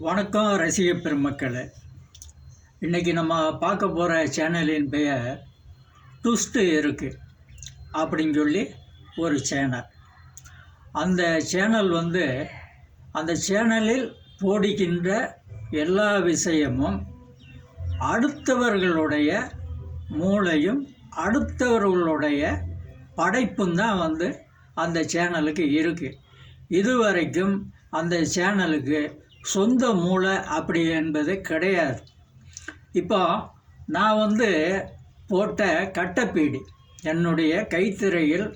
வணக்கம் ரசிக பெருமக்களே. இன்றைக்கி நம்ம பார்க்க போகிற சேனலின் பெயர் ட்விஸ்ட்டு இருக்குது அப்படின்னு சொல்லி ஒரு சேனல். அந்த சேனல் அந்த சேனலில் போடுகின்ற எல்லா விஷயமும் அடுத்தவர்களுடைய மூளையும் அடுத்தவர்களுடைய படைப்பும் தான் அந்த சேனலுக்கு இருக்குது. இதுவரைக்கும் அந்த சேனலுக்கு சொந்த மூளை அப்படி என்பது கிடையாது. இப்போ நான் போட்ட கட்டப்பீடி, என்னுடைய கைத்திரையில்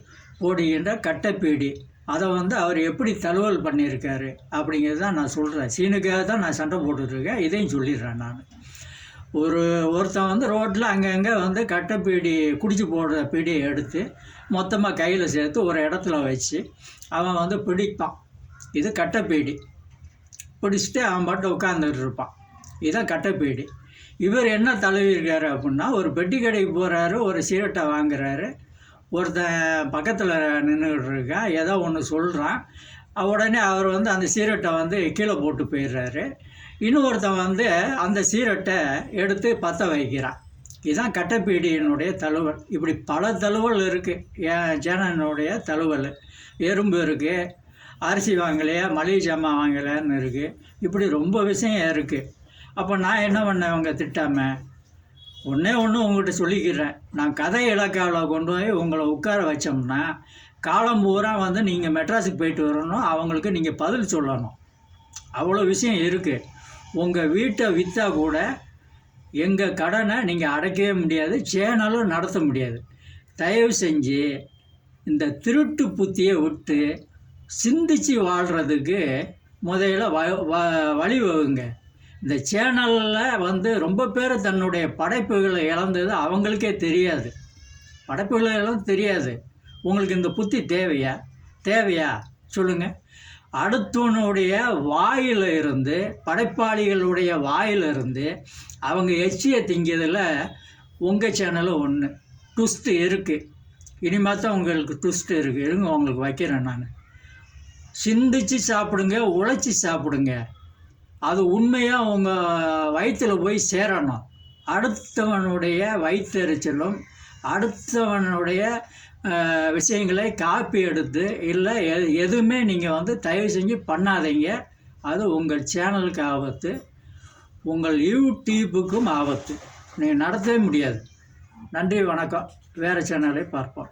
போடுகின்ற கட்டப்பீடி, அதை அவர் எப்படி தழுவல் பண்ணியிருக்காரு அப்படிங்கிறது தான் நான் சொல்கிறேன். சீனுக்காக தான் நான் சண்டை போட்டுட்ருக்கேன். இதையும் சொல்லிடுறேன். நான் ஒருத்தன் ரோட்டில் அங்கங்கே கட்டைப்பீடி குடிச்சு போடுற பீடியை எடுத்து மொத்தமாக கையில் சேர்த்து ஒரு இடத்துல வச்சு அவன் பிடிப்பான். இது கட்டைப்பீடி. பிடிச்சிட்டு அவன் பாட்டு உட்காந்துட்டு இருப்பான். இதுதான் கட்டைப்பீடி. இவர் என்ன தழுவிருக்காரு அப்படின்னா, ஒரு பெட்டி கடைக்கு போகிறாரு, ஒரு சிகரெட்டை வாங்குறாரு. ஒருத்தன் பக்கத்தில் நின்றுக்கிட்டு இருக்கான், ஏதோ ஒன்று சொல்கிறான். உடனே அவர் அந்த சிகரெட்டை கீழே போட்டு போயிடுறாரு. இன்னொருத்தன் அந்த சிகரெட்டை எடுத்து பற்ற வைக்கிறான். இதுதான் கட்டைப்பீடியினுடைய தழுவல். இப்படி பல தழுவல் இருக்குது. என் சேனனுடைய தழுவல். எறும்பு இருக்குது, அரிசி வாங்கலையா, மளிகை சாமான் வாங்கலைன்னு இருக்குது. இப்படி ரொம்ப விஷயம் இருக்குது. அப்போ நான் என்ன பண்ணேன், அவங்க திட்டாமல் ஒன்று உங்கள்கிட்ட சொல்லிக்கிறேன். நான் கதை இலக்காவில் கொண்டு போய் உங்களை உட்கார வச்சோம்னா காலம் பூரா நீங்கள் மெட்ராஸுக்கு போயிட்டு வரணும், அவங்களுக்கு நீங்கள் பதில் சொல்லணும். அவ்வளோ விஷயம் இருக்குது. உங்கள் வீட்டை விற்றா கூட எங்கள் கடனை நீங்கள் அடைக்கவே முடியாது, சேனலும் நடத்த முடியாது. தயவு செஞ்சு இந்த திருட்டு புத்தியை விட்டு சிந்திச்சு வாழ்கிறதுக்கு முதல்ல வழிவகுங்க. இந்த சேனலில் ரொம்ப பேர் தன்னுடைய படைப்புகளை இழந்தது அவங்களுக்கே தெரியாது. படைப்புகளை எல்லாம் தெரியாது. உங்களுக்கு இந்த புத்தி தேவையா சொல்லுங்கள். அடுத்தவனுடைய வாயில் இருந்து, படைப்பாளிகளுடைய வாயிலிருந்து அவங்க எச்சியை திங்கிறதுல உங்கள் சேனலும் ஒன்று. ட்விஸ்ட்டு இருக்குது. இனிமேல் தான் உங்களுக்கு ட்விஸ்ட்டு இருக்குது. இருங்க, உங்களுக்கு வைக்கிறேன். நான் சிந்திச்சு சாப்பிடுங்க, உழைச்சி சாப்பிடுங்க. அது உண்மையாக உங்கள் வயிற்றில் போய் சேரணும். அடுத்தவனுடைய வயிற்றெரிச்சலும் அடுத்தவனுடைய விஷயங்களை காப்பி எடுத்து இல்லை எதுவுமே நீங்கள் தயவு செஞ்சு பண்ணாதீங்க. அது உங்கள் சேனலுக்கு ஆபத்து, உங்கள் யூடியூப்புக்கும் ஆபத்து. நீங்கள் நடத்தவே முடியாது. நன்றி, வணக்கம். வேறு சேனலை பார்ப்போம்.